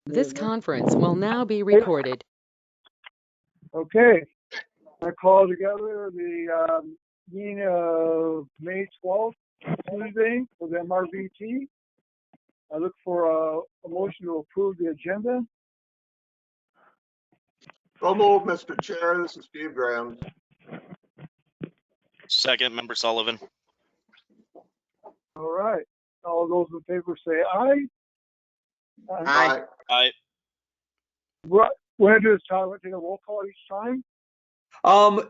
This conference will now be recorded. Okay, I call together the meeting of May 12th, Tuesday, for the MRVT. I look for a motion to approve the agenda. So moved, Mr. Chair. This is Steve Graham. Second, Member Sullivan. All right, all those in favor say aye. Aye. Aye. We're going to do this, Todd, we're going to take a roll call each time.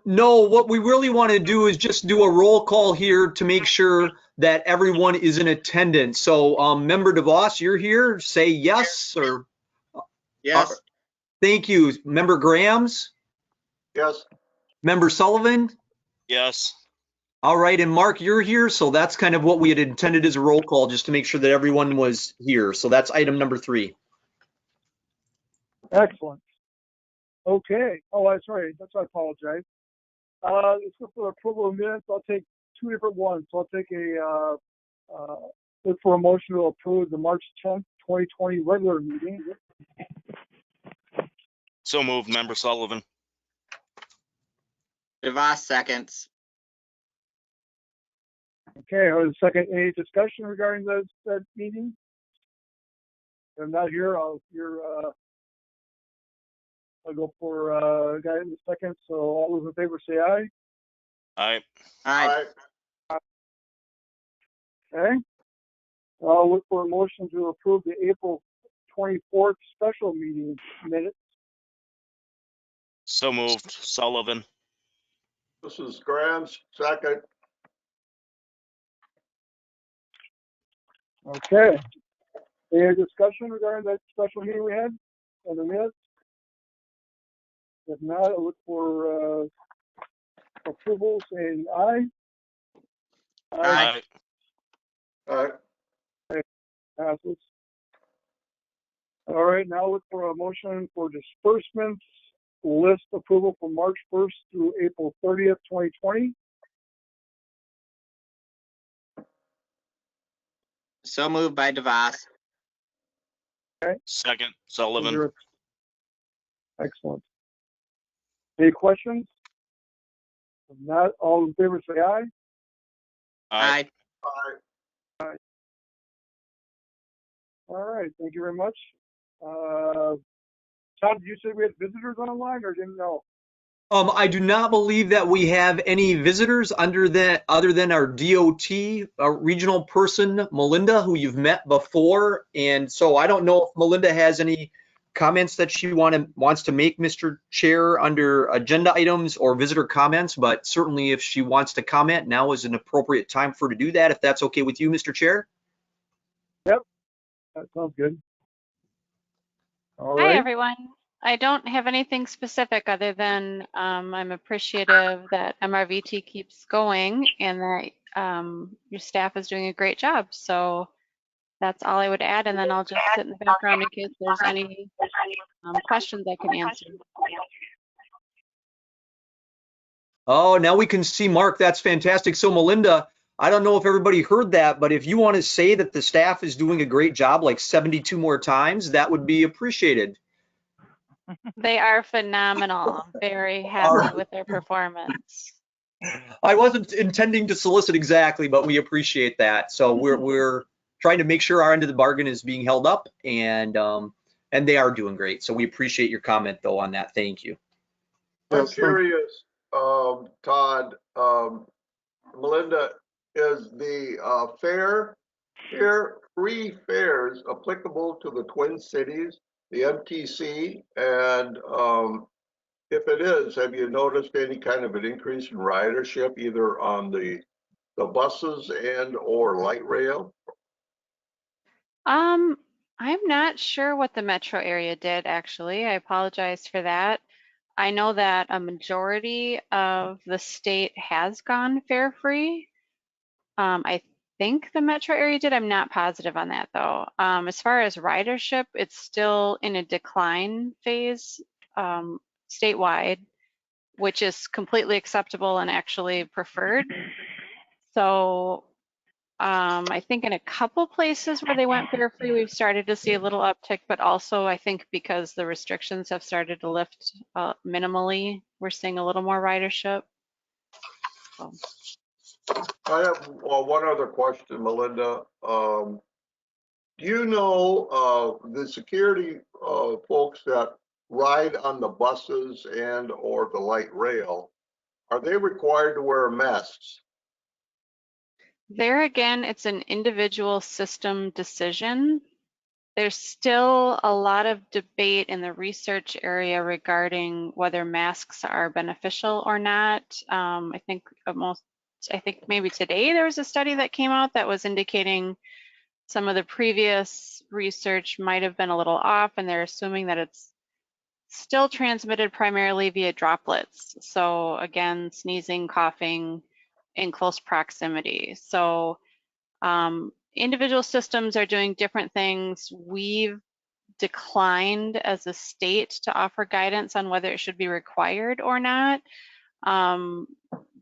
No, what we really want to do is just do a roll call here to make sure that everyone is in attendance. So, Member DeVos, you're here. Say yes or Yes. thank you. Member Grahams, Yes. Member Sullivan. Yes. All right, and Mark, you're here. So that's kind of what we had intended as a roll call, just to make sure that everyone was here. So that's item number 3. Excellent. Okay. Oh, I'm sorry. I apologize. Let's go for approval of minutes. I'll take two different ones. So I'll take look for a motion to approve the March 10th, 2020 regular meeting. So moved, Member Sullivan. DeVos seconds. Okay, or the second, any discussion regarding that meeting? If I'm not here, I'll go for guy in the second. So all those in favor say aye. Aye. Aye. Okay. I'll look for a motion to approve the April 24th special meeting minutes. So moved, Sullivan. This is Graham. Second. Okay. Any discussion regarding that special meeting we had on the minutes? If not, I'll look for approval, saying aye. Aye. Aye. Passes. All right, now look for a motion for disbursements list approval from March 1st through April 30th, 2020. So moved by DeVos. Second, Is Sullivan. there excellent. Any questions? If not, all in favor say aye. Aye. Aye. All right, thank you very much. Todd, did you say we had visitors online or didn't know? I do not believe that we have any visitors other than our DOT regional person, Melinda, who you've met before. And so I don't know if Melinda has any comments that she wants to make, Mr. Chair, under agenda items or visitor comments, but certainly if she wants to comment, now is an appropriate time for her to do that, if that's okay with you, Mr. Chair. Yep, that sounds good. All Hi, right. everyone. I don't have anything specific other than I'm appreciative that MRVT keeps going and that your staff is doing a great job. So that's all I would add. And then I'll just sit in the background in case there's any questions I can answer. Oh, now we can see Mark. That's fantastic. So Melinda, I don't know if everybody heard that, but if you want to say that the staff is doing a great job like 72 more times, that would be appreciated. They are phenomenal. I'm very happy with their performance. I wasn't intending to solicit exactly, but we appreciate that. So we're trying to make sure our end of the bargain is being held up, and they are doing great. So we appreciate your comment though on that. Thank you. I'm curious, Todd, Melinda, is the fare here, free fares applicable to the Twin Cities, the MTC? And if it is, have you noticed any kind of an increase in ridership either on the buses and or light rail? I'm not sure what the metro area did, actually. I apologize for that. I know that a majority of the state has gone fare free. I think the metro area did. I'm not positive on that though. As far as ridership, it's still in a decline phase statewide, which is completely acceptable and actually preferred. So I think in a couple places where they went fare free, we've started to see a little uptick, but also I think because the restrictions have started to lift minimally, we're seeing a little more ridership. So. I have one other question, Melinda. Do you know the security folks that ride on the buses and or the light rail, are they required to wear masks? There again, it's an individual system decision. There's still a lot of debate in the research area regarding whether masks are beneficial or not. I think maybe today there was a study that came out that was indicating some of the previous research might have been a little off, and they're assuming that it's still transmitted primarily via droplets. So again, sneezing, coughing in close proximity. So individual systems are doing different things. We've declined as a state to offer guidance on whether it should be required or not.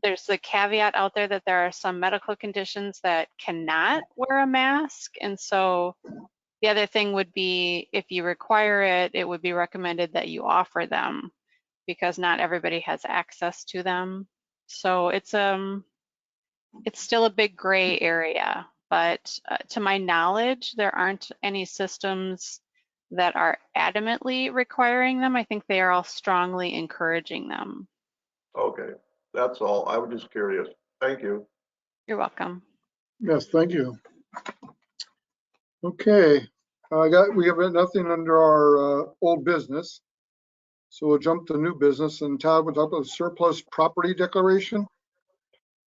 There's the caveat out there that there are some medical conditions that cannot wear a mask. And so the other thing would be if you require it, it would be recommended that you offer them because not everybody has access to them. So it's still a big gray area, but to my knowledge, there aren't any systems that are adamantly requiring them. I think they are all strongly encouraging them. Okay, that's all. I was just curious. Thank you. You're welcome. Yes, thank you. Okay, we have nothing under our old business. So we'll jump to new business, and Todd will talk about the surplus property declaration.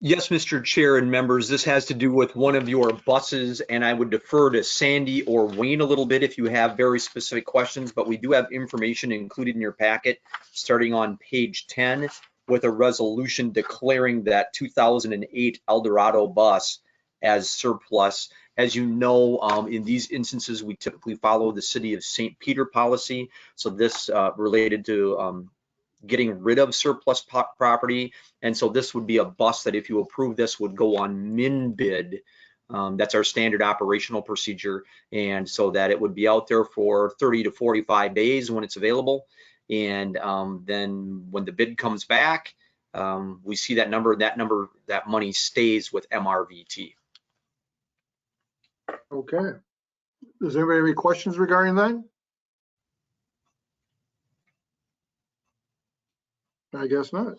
Yes, Mr. Chair and members, this has to do with one of your buses, and I would defer to Sandy or Wayne a little bit if you have very specific questions, but we do have information included in your packet starting on page 10 with a resolution declaring that 2008 Eldorado bus as surplus. As you know, in these instances, we typically follow the City of St. Peter policy. So this related to getting rid of surplus property. And so this would be a bus that if you approve this would go on min bid. That's our standard operational procedure. And so that it would be out there for 30 to 45 days when it's available. And then when the bid comes back, we see that money stays with MRVT. Okay. Does anybody have any questions regarding that? I guess not.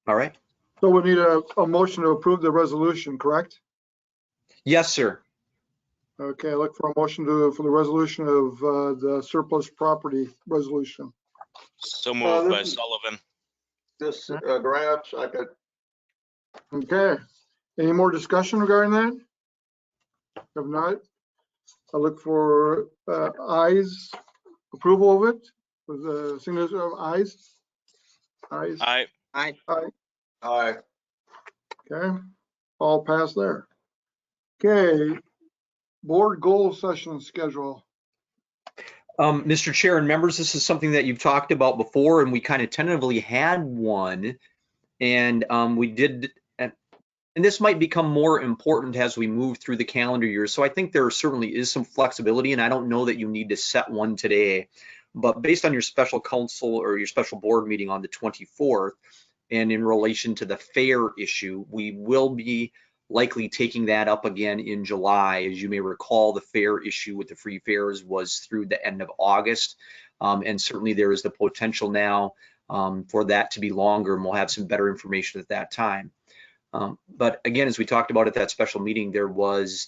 All right. So we need a motion to approve the resolution, correct? Yes, sir. Okay, I look for a motion for the resolution of the surplus property resolution. So moved by This is- Sullivan. This Grant, second. Okay, any more discussion regarding that? If not, I look for ayes, approval of it, with the signature of ayes. Ayes, Aye. Aye. Aye. okay, all passed there. Okay, board goal session schedule. Mr. Chair and members, this is something that you've talked about before, and we kind of tentatively had one, and we did, and this might become more important as we move through the calendar year. So I think there certainly is some flexibility, and I don't know that you need to set one today, but based on your special council or your special board meeting on the 24th, and in relation to the fare issue, we will be likely taking that up again in July. As you may recall, the fare issue with the free fares was through the end of August. And certainly there is the potential now for that to be longer, and we'll have some better information at that time. But again, as we talked about at that special meeting, there was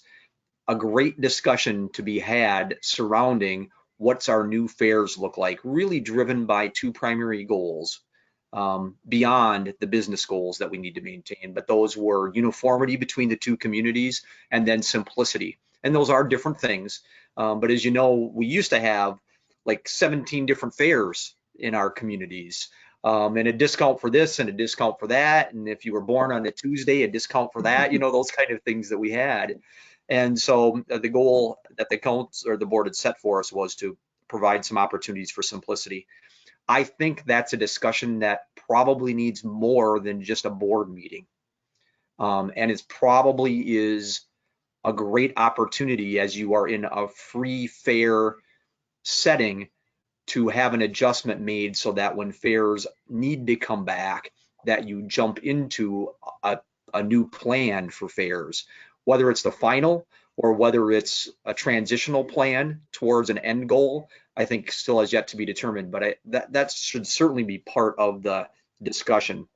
a great discussion to be had surrounding what's our new fares look like, really driven by two primary goals. Beyond the business goals that we need to maintain, but those were uniformity between the two communities and then simplicity. And those are different things. But as you know, we used to have like 17 different fares in our communities, and a discount for this and a discount for that. And if you were born on a Tuesday, a discount for that, those kind of things that we had. And so the goal that the council or the board had set for us was to provide some opportunities for simplicity. I think that's a discussion that probably needs more than just a board meeting. And it probably is a great opportunity as you are in a free, fair setting to have an adjustment made so that when fairs need to come back, that you jump into a new plan for fairs, whether it's the final or whether it's a transitional plan towards an end goal, I think still has yet to be determined, but that should certainly be part of the discussion.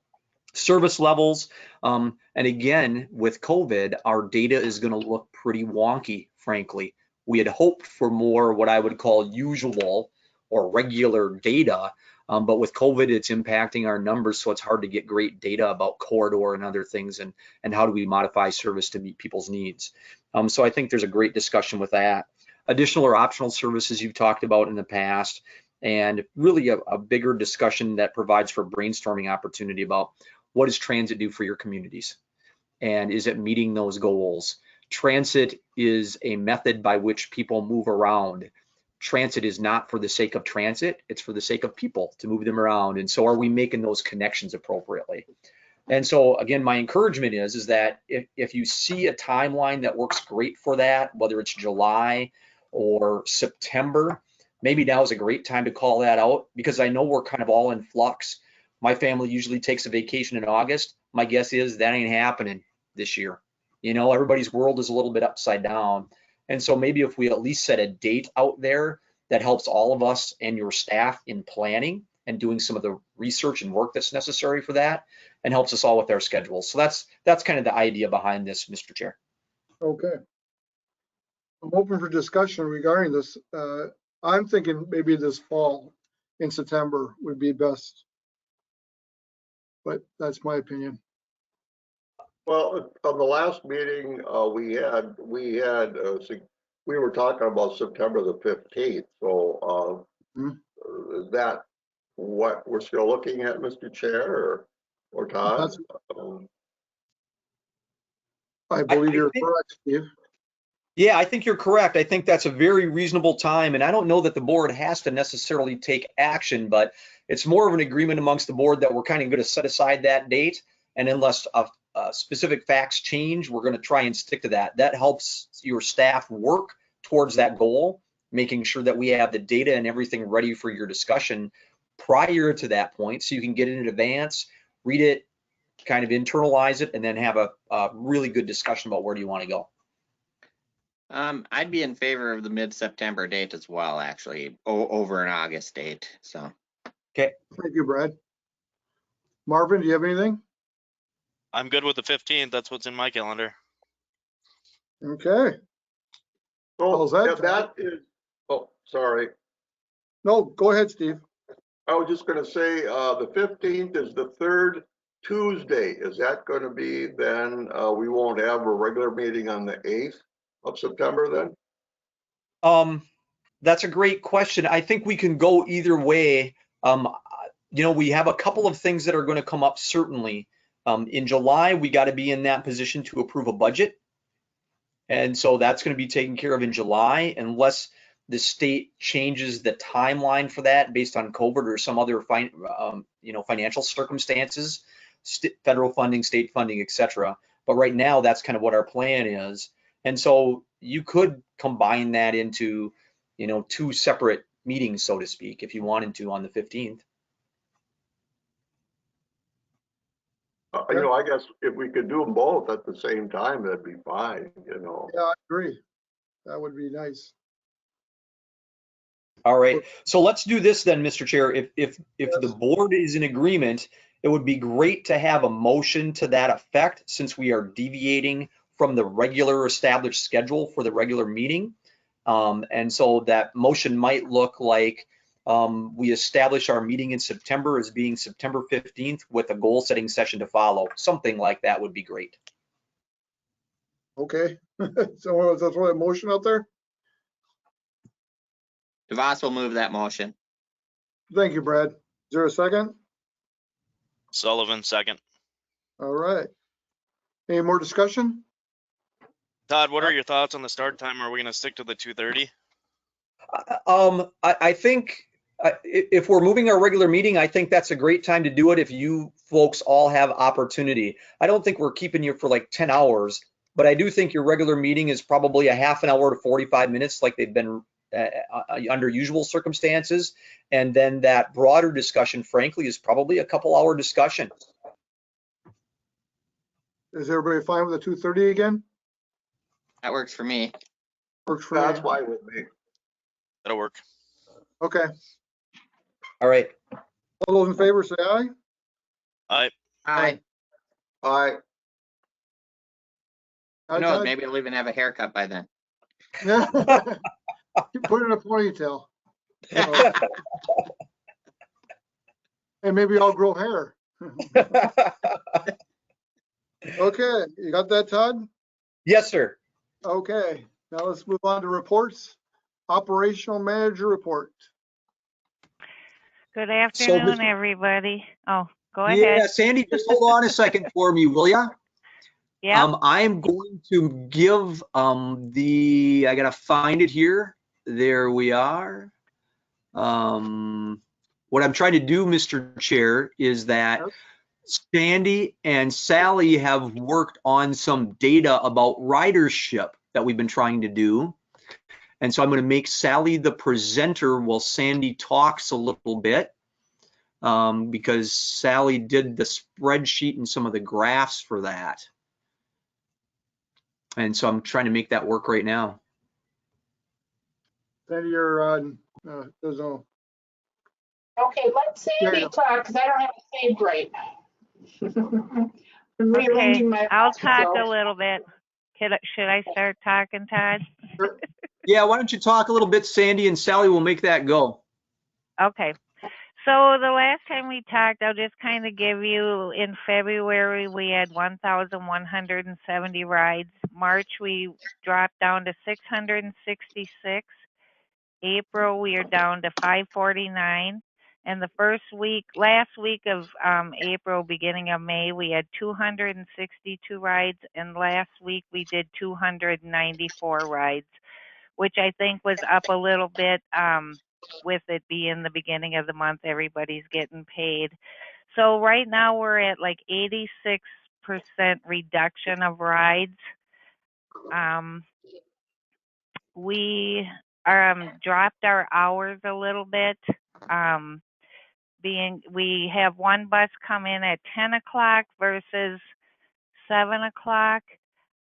Service levels, and again, with COVID, our data is going to look pretty wonky, frankly. We had hoped for more what I would call usual or regular data, but with COVID, it's impacting our numbers, so it's hard to get great data about corridor and other things, and how do we modify service to meet people's needs. So I think there's a great discussion with that. Additional or optional services you've talked about in the past, and really a bigger discussion that provides for brainstorming opportunity about what does transit do for your communities? And is it meeting those goals? Transit is a method by which people move around. Transit is not for the sake of transit, it's for the sake of people to move them around. And so are we making those connections appropriately? And so again, my encouragement is that if you see a timeline that works great for that, whether it's July or September, maybe now is a great time to call that out, because I know we're kind of all in flux. My family usually takes a vacation in August. My guess is that ain't happening this year. You know, everybody's world is a little bit upside down. And so maybe if we at least set a date out there that helps all of us and your staff in planning and doing some of the research and work that's necessary for that, and helps us all with our schedules. So that's kind of the idea behind this, Mr. Chair. Okay. I'm open for discussion regarding this. I'm thinking maybe this fall in September would be best. But that's my opinion. Well, on the last meeting, we were talking about September the 15th. So is that what we're still looking at, Mr. Chair, or Todd? I believe you're correct, Steve. Yeah, I think you're correct. I think that's a very reasonable time. And I don't know that the board has to necessarily take action, but it's more of an agreement amongst the board that we're kind of going to set aside that date. And unless specific facts change, we're going to try and stick to that. That helps your staff work towards that goal, making sure that we have the data and everything ready for your discussion prior to that point, so you can get it in advance, read it, kind of internalize it, and then have a really good discussion about where do you want to go. I'd be in favor of the mid-September date as well, actually, over an August date. So. Okay. Thank you, Brad. Marvin, do you have anything? I'm good with the 15th. That's what's in my calendar. Okay. Oh, that is. Oh, sorry. No, go ahead, Steve. I was just going to say the 15th is the third Tuesday. Is that going to be then? We won't have a regular meeting on the 8th of September then? That's a great question. I think we can go either way. You know, we have a couple of things that are going to come up certainly. In July, we got to be in that position to approve a budget. And so that's going to be taken care of in July, unless the state changes the timeline for that based on COVID or some other financial circumstances, federal funding, state funding, etc. But right now, that's kind of what our plan is. And so you could combine that into, you know, two separate meetings, so to speak, if you wanted to on the 15th. You know, I guess if we could do them both at the same time, that'd be fine, you know. Yeah, I agree. That would be nice. All right, so let's do this then, Mr. Chair. If the board is in agreement, it would be great to have a motion to that effect, since we are deviating from the regular established schedule for the regular meeting. And so that motion might look like we establish our meeting in September as being September 15th with a goal setting session to follow. Something like that would be great. Okay, so let's throw a motion out there. DeVos will move that motion. Thank you, Brad. Is there a second? Sullivan, second. All right. Any more discussion? Todd, what are your thoughts on the start time? Are we going to stick to the 2:30? I think if we're moving our regular meeting, I think that's a great time to do it if you folks all have opportunity. I don't think we're keeping you for like 10 hours. But I do think your regular meeting is probably a half an hour to 45 minutes like they've been under usual circumstances. And then that broader discussion, frankly, is probably a couple hour discussion. Is everybody fine with the 2:30 again? That works for me. Works for That's me. fine with me. That'll work. Okay. All right. All those in favor say aye. Aye. Aye. Aye. Aye, Who knows? Todd? Maybe I'll even have a haircut by then. Yeah. You put it in a ponytail. And maybe I'll grow hair. Okay, you got that, Todd? Yes, sir. Okay, now let's move on to reports. Operational manager report. Good So, afternoon, Mr. everybody. Oh, go Yeah, ahead. Sandy, just hold on a second for me, will ya? Yep. I am going to give I gotta find it here. There we are. What I'm trying to do, Mr. Chair, is that Sandy and Sally have worked on some data about ridership that we've been trying to do. And so I'm going to make Sally the presenter while Sandy talks a little bit, because Sally did the spreadsheet and some of the graphs for that. And so I'm trying to make that work right now. Then you're on, there's no, Okay, let There you Sandy go. talk, because I don't have it saved right. I'm Okay. rearranging my. I'll talk so- a little bit. Should I start talking, Todd? Yeah, why don't you talk a little bit, Sandy, and Sally will make that go. Okay. So the last time we talked, I'll just kind of give you, in February, we had 1,170 rides. March, we dropped down to 666. April, we are down to 549. And the last week of April, beginning of May, we had 262 rides. And last week, we did 294 rides, which I think was up a little bit with it being the beginning of the month. Everybody's getting paid. So right now, we're at like 86% reduction of rides. We dropped our hours a little bit. We have one bus come in at 10 o'clock versus 7 o'clock.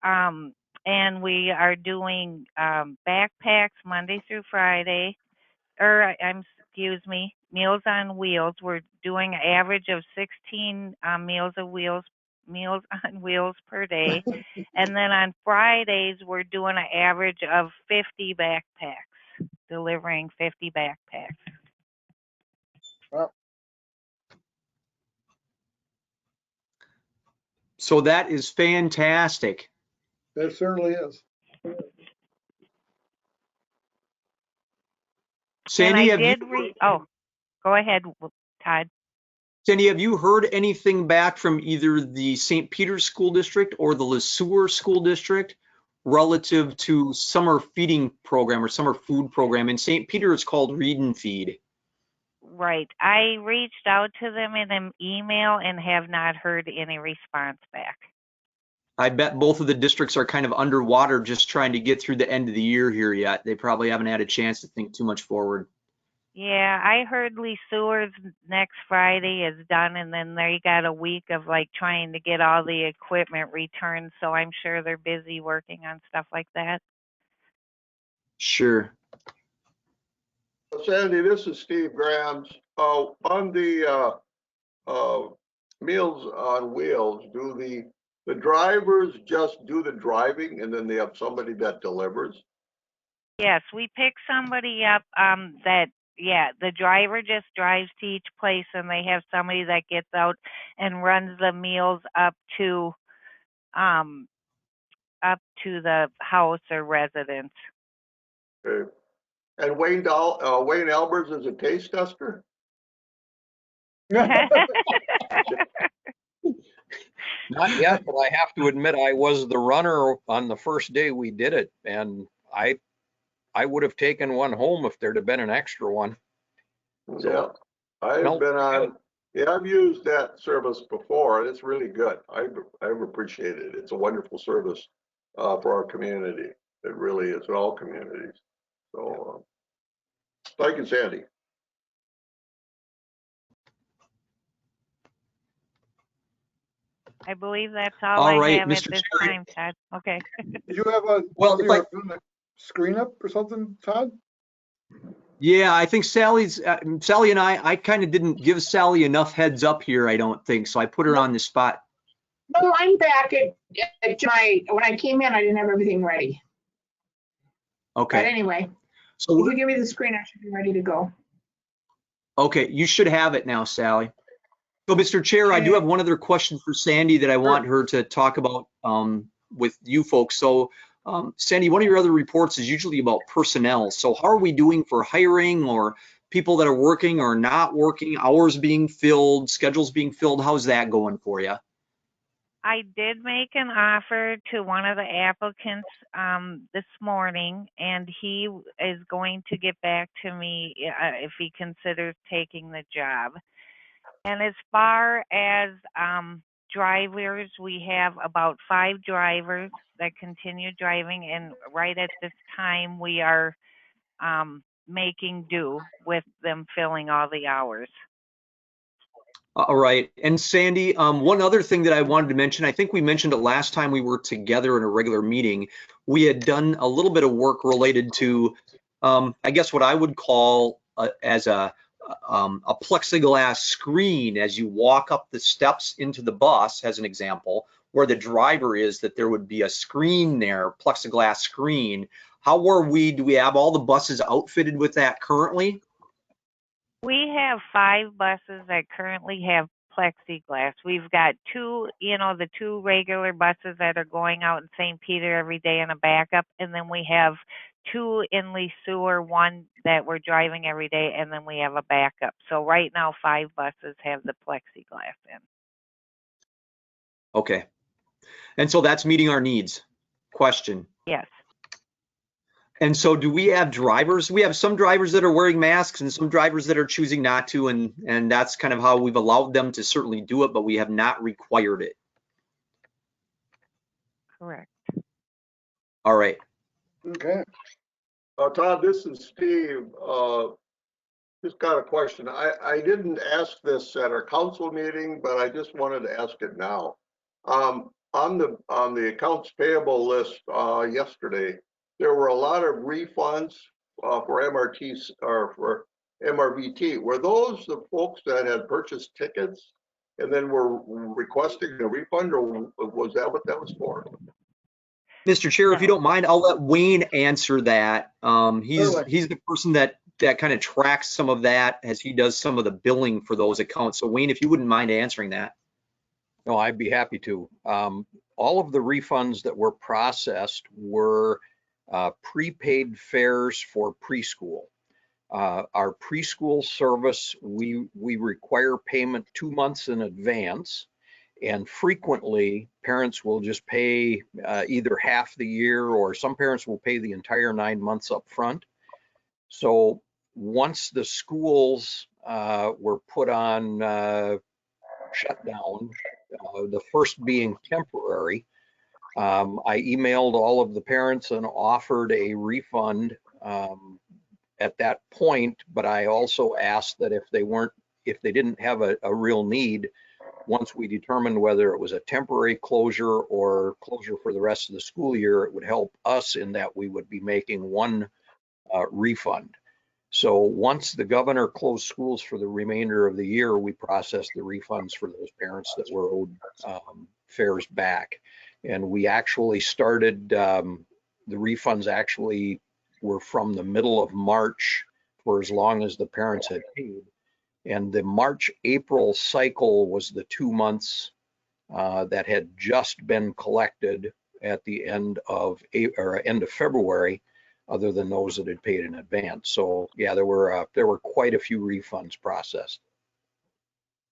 And we are doing backpacks Monday through Friday, excuse me, Meals on Wheels. We're doing an average of 16 meals on wheels per day. And then on Fridays, we're doing an average of 50 backpacks, delivering 50 backpacks. So that is fantastic. That certainly is. Sandy, go ahead, Todd. Sandy, have you heard anything back from either the St. Peter's School District or the Sueur School District relative to summer feeding program or summer food program? In St. Peter, it's called Read and Feed. Right. I reached out to them in an email and have not heard any response back. I bet both of the districts are kind of underwater just trying to get through the end of the year here yet. They probably haven't had a chance to think too much forward. Yeah, I heard Sueur's next Friday is done, and then they got a week of like trying to get all the equipment returned. So I'm sure they're busy working on stuff like that. Sure. Sandy, this is Steve Grams. On the Meals on Wheels, do the drivers just do the driving and then they have somebody that delivers? Yes, we pick somebody up the driver just drives to each place, and they have somebody that gets out and runs the meals up to the house or residence. Okay. And Wayne Albers is a taste tester? Not yet, but I have to admit I was the runner on the first day we did it, and I would have taken one home if there'd have been an extra one. Yeah, I've used that service before, and it's really good. I've appreciated it. It's a wonderful service. for our community. It really is, in all communities. So, thank you, Sandy. I believe that's all All I right, have at Mr. this Chair. time, Todd. Okay. You have a, Well, if I, putting the screen up or something, Todd? yeah, I think Sally and I kind of didn't give Sally enough heads up here, I don't think. So I put her on the spot. No, I'm back at when I came in, I didn't have everything ready. But Okay. anyway, So if you give me the screen, I should be ready to go. okay, you should have it now, Sally. So, Mr. Chair, I do have one other question for Sandy that I want her to talk about with you folks. So, Sandy, one of your other reports is usually about personnel. So how are we doing for hiring or people that are working or not working, hours being filled, schedules being filled? How's that going for you? I did make an offer to one of the applicants this morning, and he is going to get back to me if he considers taking the job. And as far as drivers, we have about 5 drivers that continue driving, and right at this time, we are making do with them filling all the hours. All right. And Sandy, one other thing that I wanted to mention, I think we mentioned it last time we were together in a regular meeting. We had done a little bit of work related to, I guess what I would call as a plexiglass screen as you walk up the steps into the bus, as an example, where the driver is, that there would be a screen there, plexiglass screen. How do we have all the buses outfitted with that currently? We have 5 buses that currently have plexiglass. We've got 2, the 2 regular buses that are going out in St. Peter every day in a backup, and then we have 2 in Sueur, 1 that we're driving every day, and then we have a backup. So right now, 5 buses have the plexiglass in. Okay. And so that's meeting our needs. Question. Yes. And so do we have drivers? We have some drivers that are wearing masks and some drivers that are choosing not to, and that's kind of how we've allowed them to certainly do it, but we have not required it. Correct. All right. Okay. Todd, this is Steve. Just got a question. I didn't ask this at our council meeting, but I just wanted to ask it now. On the accounts payable list yesterday, there were a lot of refunds for MRTs or for MRVT. Were those the folks that had purchased tickets and then were requesting a refund, or was that what that was for? Mr. Chair, if you No. don't mind, I'll let Wayne answer that. He's Certainly. the person that kind of tracks some of that as he does some of the billing for those accounts. So Wayne, if you wouldn't mind answering that. No, I'd be happy to. All of the refunds that were processed were prepaid fares for preschool. Our preschool service, we require payment 2 months in advance, and frequently parents will just pay either half the year, or some parents will pay the entire 9 months up front. So once the schools were put on shutdown, the first being temporary, I emailed all of the parents and offered a refund at that point, but I also asked that if they didn't have a real need, once we determined whether it was a temporary closure or closure for the rest of the school year, it would help us in that we would be making one refund. So once the governor closed schools for the remainder of the year, we processed the refunds for those parents that were owed fares back. And we actually started, the refunds actually were from the middle of March for as long as the parents had paid. And the March-April cycle was the 2 months that had just been collected at the end of February, other than those that had paid in advance. So yeah, there were quite a few refunds processed.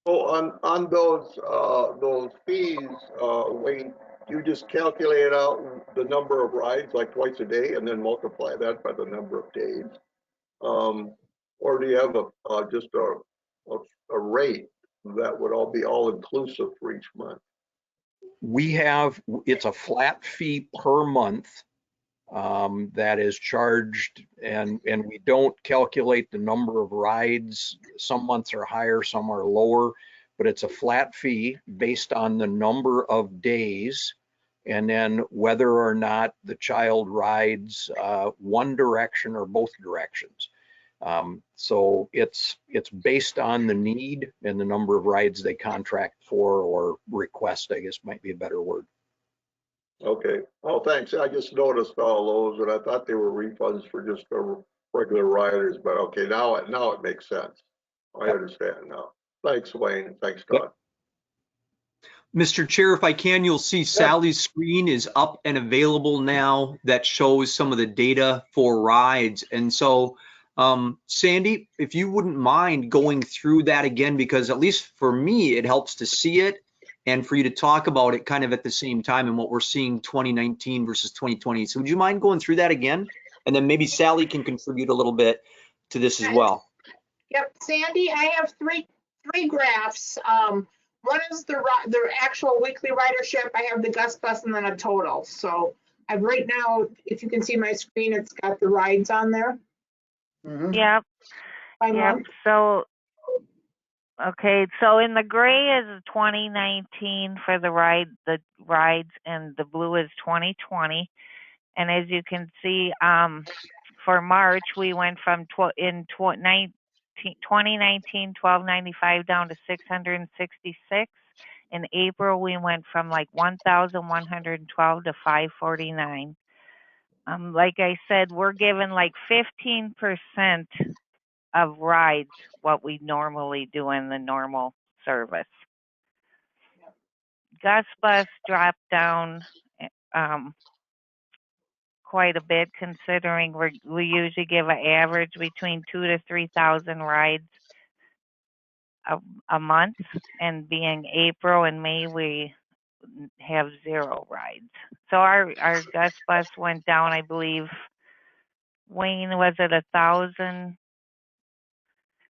So on those fees, Wayne, you just calculate out the number of rides like twice a day and then multiply that by the number of days, or do you have just a rate that would all be all inclusive for each month? It's a flat fee per month that is charged, and we don't calculate the number of rides. Some months are higher, some are lower, but it's a flat fee based on the number of days, and then whether or not the child rides one direction or both directions. So it's based on the need and the number of rides they contract for, or request, I guess might be a better word. Okay. Oh, thanks. I just noticed all those, and I thought they were refunds for just the regular riders, but okay, now it makes sense. I understand now. Thanks, Wayne. Thanks, Todd. Mr. Chair, if I can, you'll see Sally's screen is up and available now that shows some of the data for rides. And so, Sandy, if you wouldn't mind going through that again, because at least for me, it helps to see it and for you to talk about it kind of at the same time and what we're seeing 2019 versus 2020. So would you mind going through that again? And then maybe Sally can contribute a little bit to this as well. Yep, Sandy, I have three graphs. One is the actual weekly ridership. I have the Gus Bus and then a total. So I've right now, if you can see my screen, it's got the rides on there. Yep. Yep. So, okay. So in the gray is 2019 for the rides, and the blue is 2020. And as you can see, for March, we went from 2019, 1295 down to 666. In April, we went from like 1,112 to 549. Like I said, we're given like 15% of rides what we normally do in the normal service. Gus Bus dropped down quite a bit, considering we usually give an average between 2,000 to 3,000 rides a month, and being April and May, we have 0 rides. So our Gus Bus went down, I believe, Wayne, was it 1,000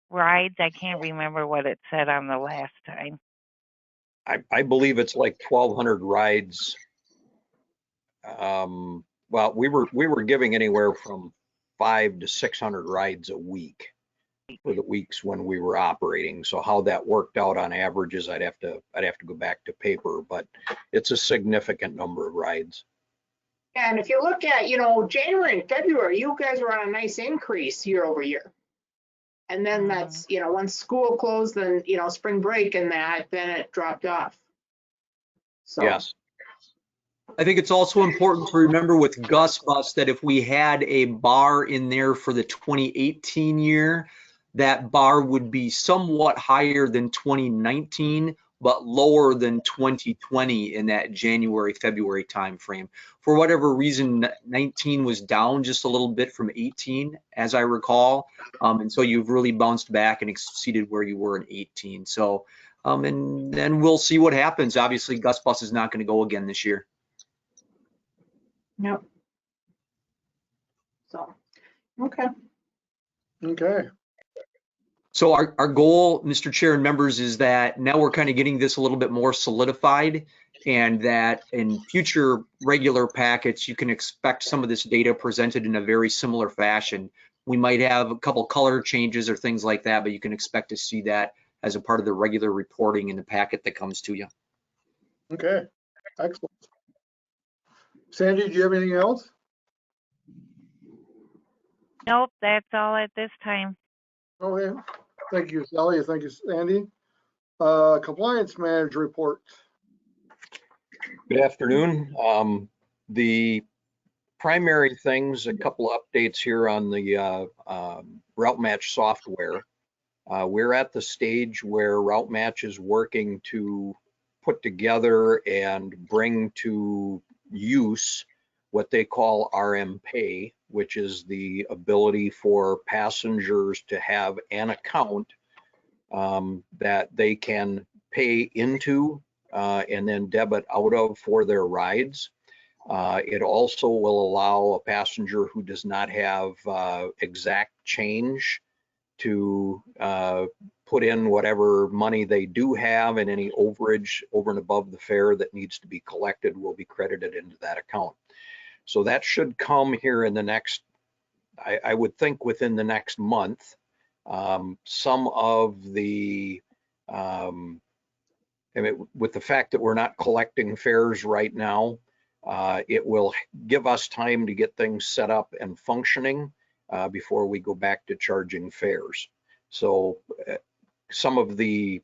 rides? I can't remember what it said on the last time. I believe it's like 1,200 rides. Well, we were giving anywhere from 500 to 600 rides a week for the weeks when we were operating. So how that worked out on averages, I'd have to go back to paper, but it's a significant number of rides. And if you look at, January and February, you guys were on a nice increase year over year. And then that's, once school closed, then, spring break and that, then it dropped off. So. Yes. I think it's also important to remember with Gus Bus that if we had a bar in there for the 2018 year, that bar would be somewhat higher than 2019, but lower than 2020 in that January, February timeframe. For whatever reason, 19 was down just a little bit from 18, as I recall. And so you've really bounced back and exceeded where you were in 18. So, and then we'll see what happens. Obviously, Gus Bus is not going to go again this year. Yep. So, okay. Okay. So our goal, Mr. Chair and members, is that now we're kind of getting this a little bit more solidified, and that in future regular packets, you can expect some of this data presented in a very similar fashion. We might have a couple color changes or things like that, but you can expect to see that as a part of the regular reporting in the packet that comes to you. Okay. Excellent. Sandy, do you have anything else? Nope, that's all at this time. Okay. Thank you, Sally. Thank you, Sandy. Compliance manager report. Good afternoon. The primary things, a couple of updates here on the Route Match software. We're at the stage where Route Match is working to put together and bring to use what they call RM Pay, which is the ability for passengers to have an account that they can pay into and then debit out of for their rides. It also will allow a passenger who does not have exact change to put in whatever money they do have, and any overage over and above the fare that needs to be collected will be credited into that account. So that should come here in the next, I would think within the next month. Some of the, with the fact that we're not collecting fares right now, it will give us time to get things set up and functioning before we go back to charging fares. So some of the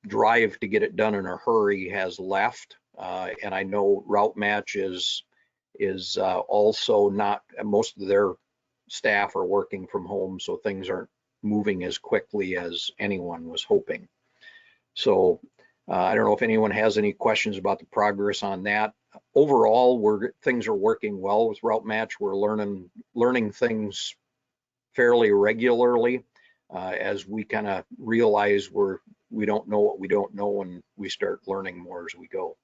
drive to get it done in a hurry has left, and I know Route Match is also not, most of their staff are working from home, so things aren't moving as quickly as anyone was hoping. So I don't know if anyone has any questions about the progress on that. Overall, things are working well with Route Match. We're learning things fairly regularly as we kind of realize we don't know what we don't know, and we start learning more as we go.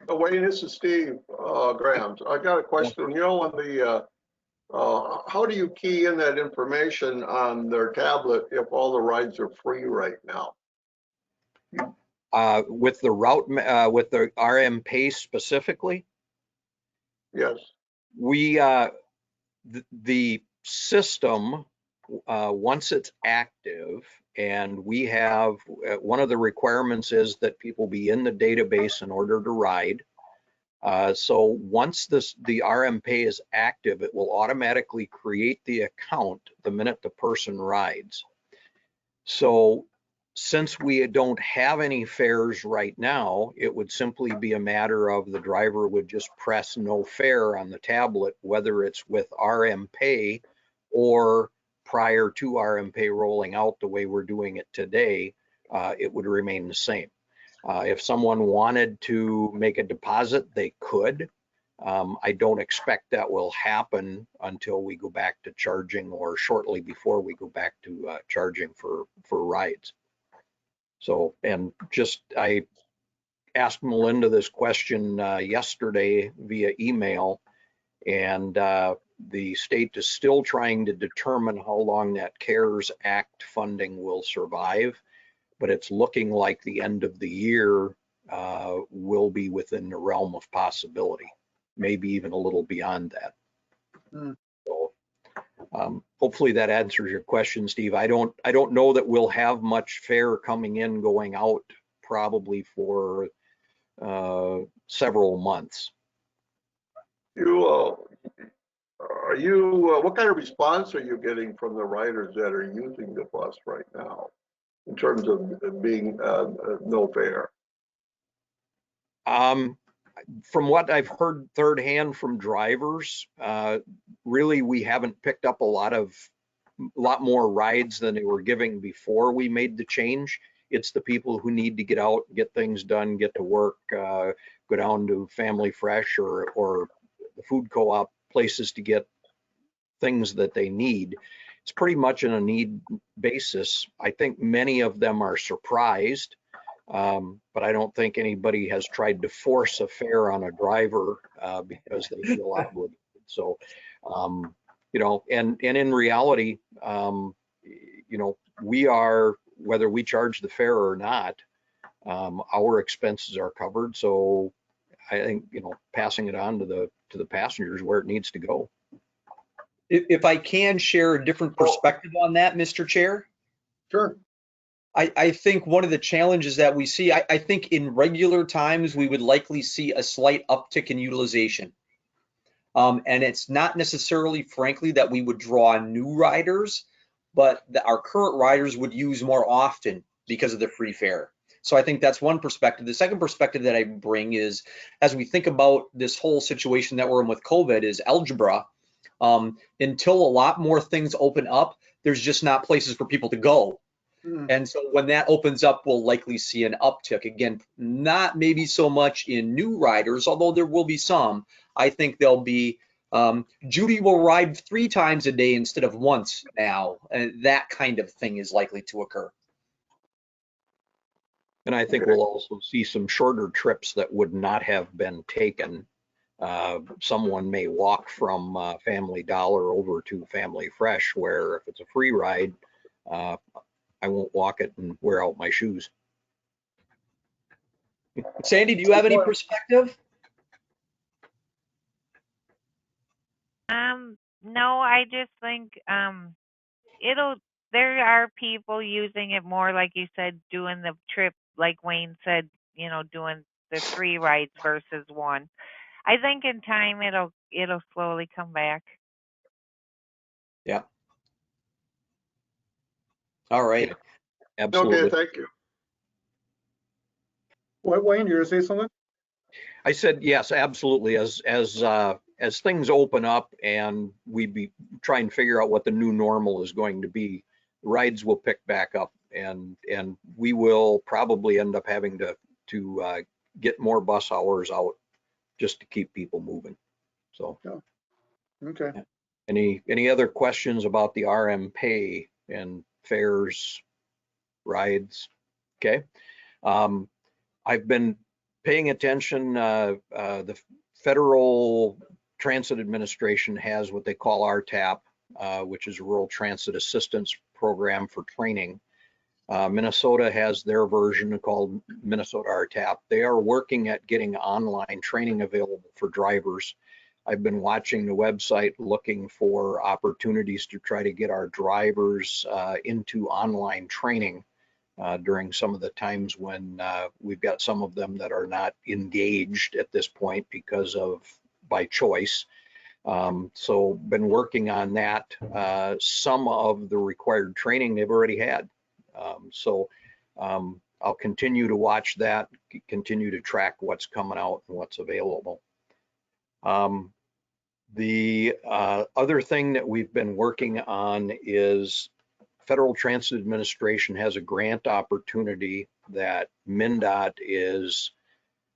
Wayne, this is Steve Grahams. I got a question. You know, on the how do you key in that information on their tablet if all the rides are free right now? With the with the RM Pay specifically? Yes. We the system, once it's active, and we have one of the requirements is that people be in the database in order to ride. So once the RM Pay is active, it will automatically create the account the minute the person rides. So since we don't have any fares right now, it would simply be a matter of the driver would just press no fare on the tablet, whether it's with RM Pay or prior to RM Pay rolling out the way we're doing it today, it would remain the same. If someone wanted to make a deposit, they could. I don't expect that will happen until we go back to charging, or shortly before we go back to charging for rides. So, and just, I asked Melinda this question yesterday via email, and the state is still trying to determine how long that CARES Act funding will survive, but it's looking like the end of the year will be within the realm of possibility, maybe even a little beyond that. So hopefully that answers your question, Steve. I don't know that we'll have much fare coming in, going out probably for several months. What kind of response are you getting from the riders that are using the bus right now in terms of being no fare? From what I've heard third hand from drivers, really we haven't picked up a lot more rides than they were giving before we made the change. It's the people who need to get out, get things done, get to work, go down to Family Fresh or the food co-op, places to get things that they need. It's pretty much on a need basis. I think many of them are surprised, but I don't think anybody has tried to force a fare on a driver because they feel obligated. So, you know, and in reality, you know, we are, whether we charge the fare or not, our expenses are covered. So I think, you know, passing it on to the passengers where it needs to go. If I can share a different perspective on that, Mr. Chair. Sure. I think one of the challenges that we see, I think in regular times, we would likely see a slight uptick in utilization. And it's not necessarily, frankly, that we would draw new riders, but that our current riders would use more often because of the free fare. So I think that's one perspective. The second perspective that I bring is, as we think about this whole situation that we're in with COVID, is algebra. Until a lot more things open up, there's just not places for people to go. And so when that opens up, we'll likely see an uptick. Again, not maybe so much in new riders, although there will be some. I think there'll be, Judy will ride 3 times a day instead of once now. And that kind of thing is likely to occur. And I think we'll also see some shorter trips that would not have been taken someone may walk from Family Dollar over to Family Fresh, where if it's a free ride, I won't walk it and wear out my shoes. Sandy, do you have any perspective? No, I just think there are people using it more, like you said, doing the trip, like Wayne said, doing the 3 rides versus 1. I think in time it'll slowly come back. Yeah. All right. Absolutely. Okay, thank you. What, Wayne, you gonna say something? I said yes, absolutely. As things open up and we try and figure out what the new normal is going to be, rides will pick back up, and we will probably end up having to get more bus hours out just to keep people moving. So, Okay. any other questions about the RM pay and fares, rides? Okay. I've been paying attention. The Federal Transit Administration has what they call RTAP, which is Rural Transit Assistance Program for training. Minnesota has their version called Minnesota RTAP. They are working at getting online training available for drivers. I've been watching the website looking for opportunities to try to get our drivers into online training during some of the times when we've got some of them that are not engaged at this point because of by choice. So been working on that. Some of the required training they've already had. I'll continue to watch that, continue to track what's coming out and what's available. The other thing that we've been working on is Federal Transit Administration has a grant opportunity that MnDOT is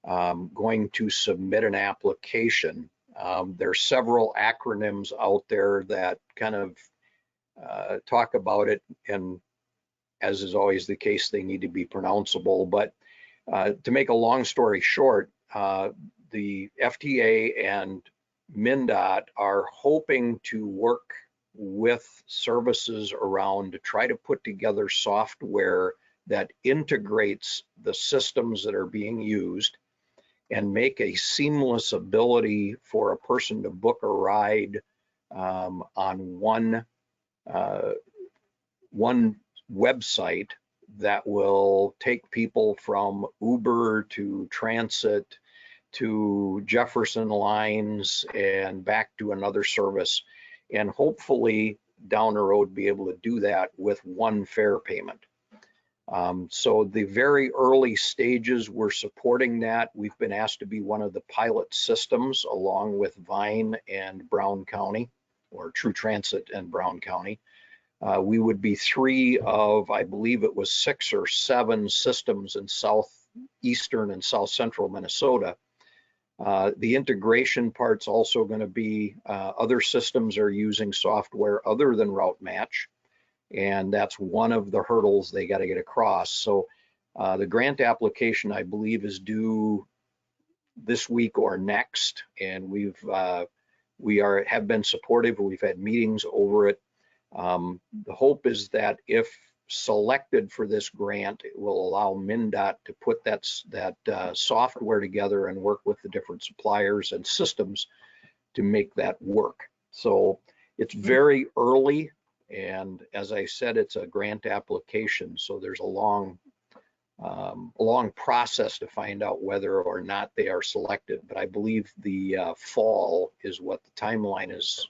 going to submit an application. There are several acronyms out there that kind of talk about it, and as is always the case, they need to be pronounceable. But to make a long story short, the FTA and MnDOT are hoping to work with services around to try to put together software that integrates the systems that are being used and make a seamless ability for a person to book a ride on one website that will take people from Uber to Transit to Jefferson Lines and back to another service, and hopefully down the road be able to do that with one fare payment. So the very early stages, we're supporting that. We've been asked to be one of the pilot systems along with Vine and Brown County, or True Transit and Brown County. We would be 3 of, I believe it was 6 or 7 systems in southeastern and south central Minnesota. The integration part's also going to be other systems are using software other than Route Match, and that's one of the hurdles they got to get across. So the grant application, I believe, is due this week or next, and we have been supportive. We've had meetings over it. The hope is that if selected for this grant, it will allow MnDOT to put that software together and work with the different suppliers and systems to make that work. So it's very early, and as I said, it's a grant application, so there's a long process to find out whether or not they are selected. But I believe the fall is what the timeline is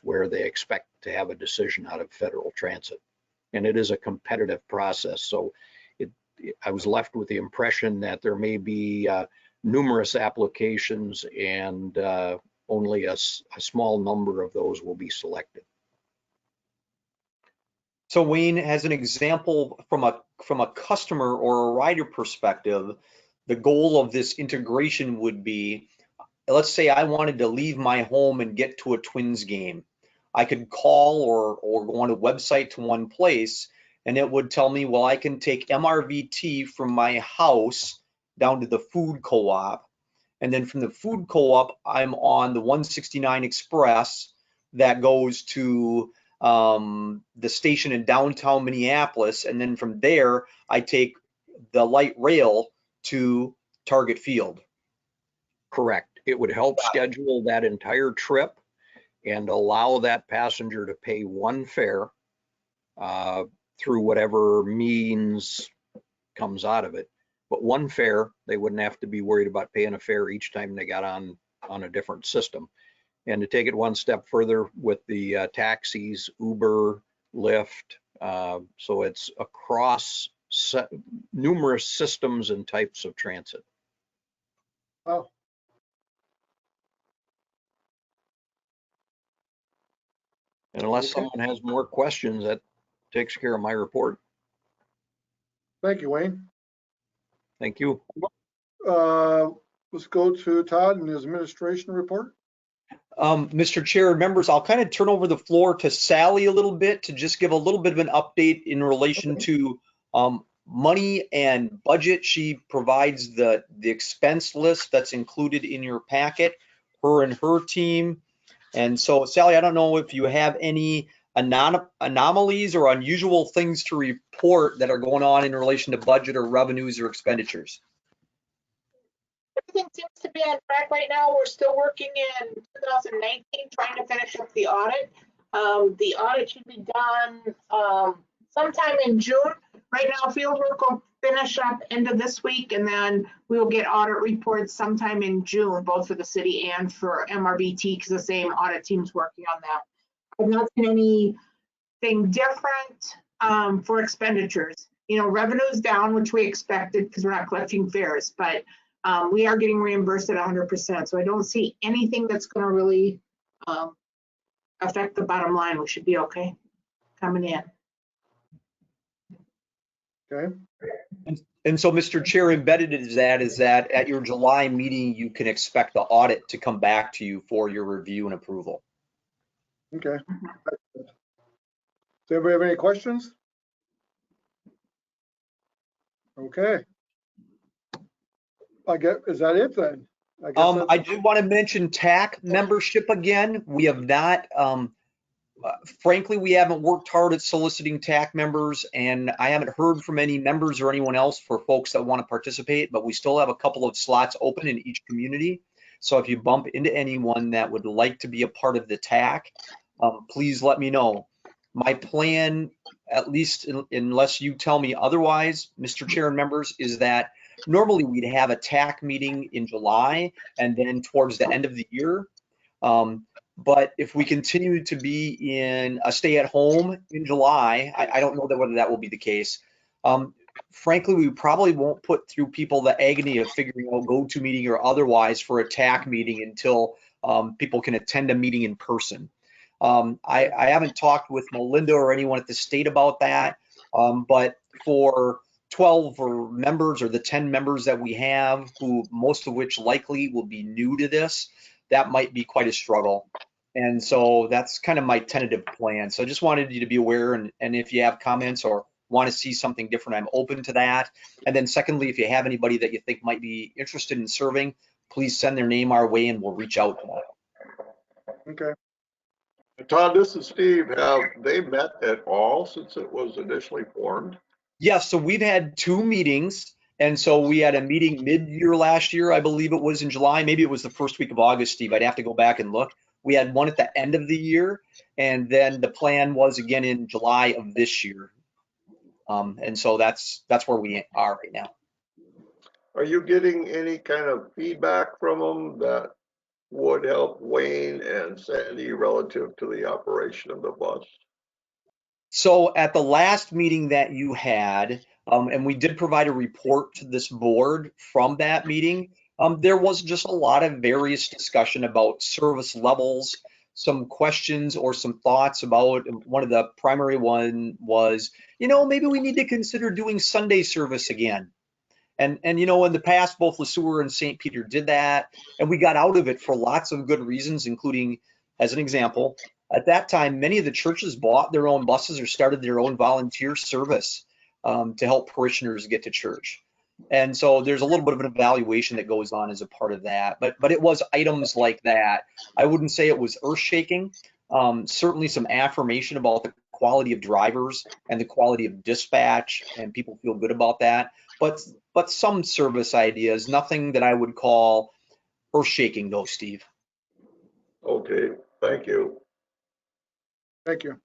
where they expect to have a decision out of Federal Transit. And it is a competitive process. So I was left with the impression that there may be numerous applications and only a small number of those will be selected. So Wayne, as an example, from a customer or a rider perspective, the goal of this integration would be, let's say I wanted to leave my home and get to a Twins game. I could call or go on a website to one place, and it would tell me, well, I can take MRVT from my house down to the food co-op, And then from the food co-op, I'm on the 169 Express that goes to the station in downtown Minneapolis. And then from there, I take the light rail to Target Field. Correct. It would help schedule that entire trip and allow that passenger to pay one fare through whatever means comes out of it. But one fare, they wouldn't have to be worried about paying a fare each time they got on a different system. And to take it one step further with the taxis, Uber, Lyft, so it's across numerous systems and types of transit. Oh, And unless Okay. someone has more questions, that takes care of my report. Thank you, Wayne. Thank you. Let's go to Todd and his administration report. Mr. Chair and members, I'll kind of turn over the floor to Sally a little bit to just give a little bit of an update in relation to money and budget. She provides the expense list that's included in your packet, her and her team. And so, Sally, I don't know if you have any anomalies or unusual things to report that are going on in relation to budget or revenues or expenditures. Everything seems to be on track right now. We're still working in 2019, trying to finish up the audit. The audit should be done sometime in June. Right now, field work will finish up end of this week, and then we will get audit reports sometime in June, both for the city and for MRVT, because the same audit team's working on that. I've not seen anything different for expenditures. You know, revenue's down, which we expected because we're not collecting fares, but we are getting reimbursed at 100%. So I don't see anything that's going to really affect the bottom line. We should be okay coming in. Okay. And so, Mr. Chair, embedded is that at your July meeting, you can expect the audit to come back to you for your review and approval. Okay. Does everybody have any questions? Okay. Is that it then? I do want to mention TAC membership again. We have not, frankly, we haven't worked hard at soliciting TAC members, and I haven't heard from any members or anyone else for folks that want to participate, but we still have a couple of slots open in each community. So if you bump into anyone that would like to be a part of the TAC, please let me know. My plan, at least unless you tell me otherwise, Mr. Chair and members, is that normally we'd have a TAC meeting in July and then towards the end of the year. But if we continue to be in a stay at home in July, I don't know whether that will be the case. Frankly, we probably won't put through people the agony of figuring out go-to meeting or otherwise for a TAC meeting until people can attend a meeting in person. I haven't talked with Melinda or anyone at the state about that, but for 12 or members or the 10 members that we have, who most of which likely will be new to this, that might be quite a struggle. And so that's kind of my tentative plan. So I just wanted you to be aware, and if you have comments or want to see something different, I'm open to that. And then secondly, if you have anybody that you think might be interested in serving, please send their name our way and we'll reach out to them. Okay. Todd, this is Steve. Have they met at all since it was initially formed? Yes, so we've had 2 meetings. And so we had a meeting mid-year last year, I believe it was in July. Maybe it was the first week of August, Steve. I'd have to go back and look. We had one at the end of the year, and then the plan was again in July of this year. And so that's where we are right now. Are you getting any kind of feedback from them that would help Wayne and Sandy relative to the operation of the bus? So at the last meeting that you had, and we did provide a report to this board from that meeting, there was just a lot of various discussion about service levels, some questions or some thoughts about, one of the primary one was, maybe we need to consider doing Sunday service again. And in the past, both Sueur and St. Peter did that, and we got out of it for lots of good reasons, including, as an example, at that time, many of the churches bought their own buses or started their own volunteer service to help parishioners get to church. And so there's a little bit of an evaluation that goes on as a part of that. But it was items like that. I wouldn't say it was earth shaking. Certainly some affirmation about the quality of drivers and the quality of dispatch, and people feel good about that. But some service ideas, nothing that I would call earth shaking though, Steve. Okay, thank you. Thank you.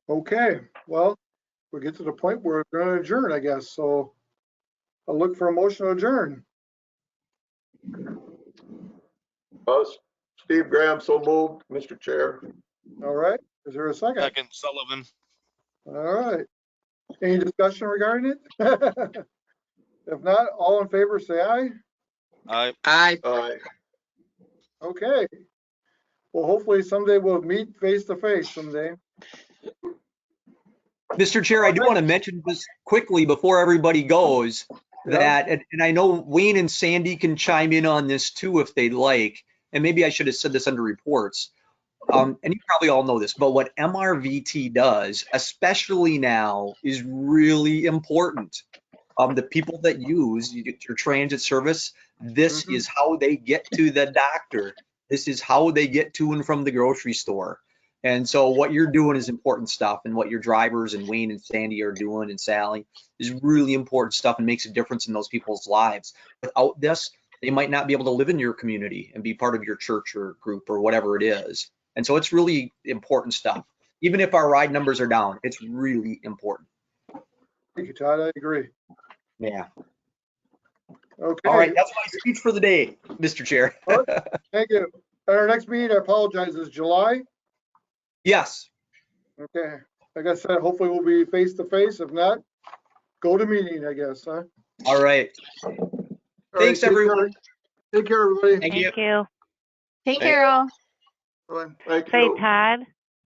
Okay, well, we get to the point where we're going to adjourn, I guess. So I'll look for a motion to adjourn. Steve Graham, so moved, Mr. Chair. All right. Is there a second? Second, Sullivan. All right. Any discussion regarding it? If not, all in favor, say aye. Aye. Aye. Okay. Well, hopefully someday we'll meet face to face someday. Mr. Chair, I do want to mention just quickly before everybody goes that, and I know Wayne and Sandy can chime in on this too if they'd like, and maybe I should have said this under reports. And you probably all know this, but what MRVT does, especially now, is really important. The people that use your transit service, this is how they get to the doctor. This is how they get to and from the grocery store. And so what you're doing is important stuff, and what your drivers and Wayne and Sandy are doing and Sally is really important stuff and makes a difference in those people's lives. Without this, they might not be able to live in your community and be part of your church or group or whatever it is. And so it's really important stuff. Even if our ride numbers are down, it's really important. Thank you, Todd. I agree. Yeah. Okay. All right, that's my speech for the day, Mr. Chair. Thank you. At our next meeting, I apologize, is July. Yes. Okay. Like I said, hopefully we'll be face to face. If not, go to meeting, I guess, huh? All right. Thanks, everyone. Take care, everybody. Thank you. Thank you. Take care all. Bye. Thank Say, you. Todd,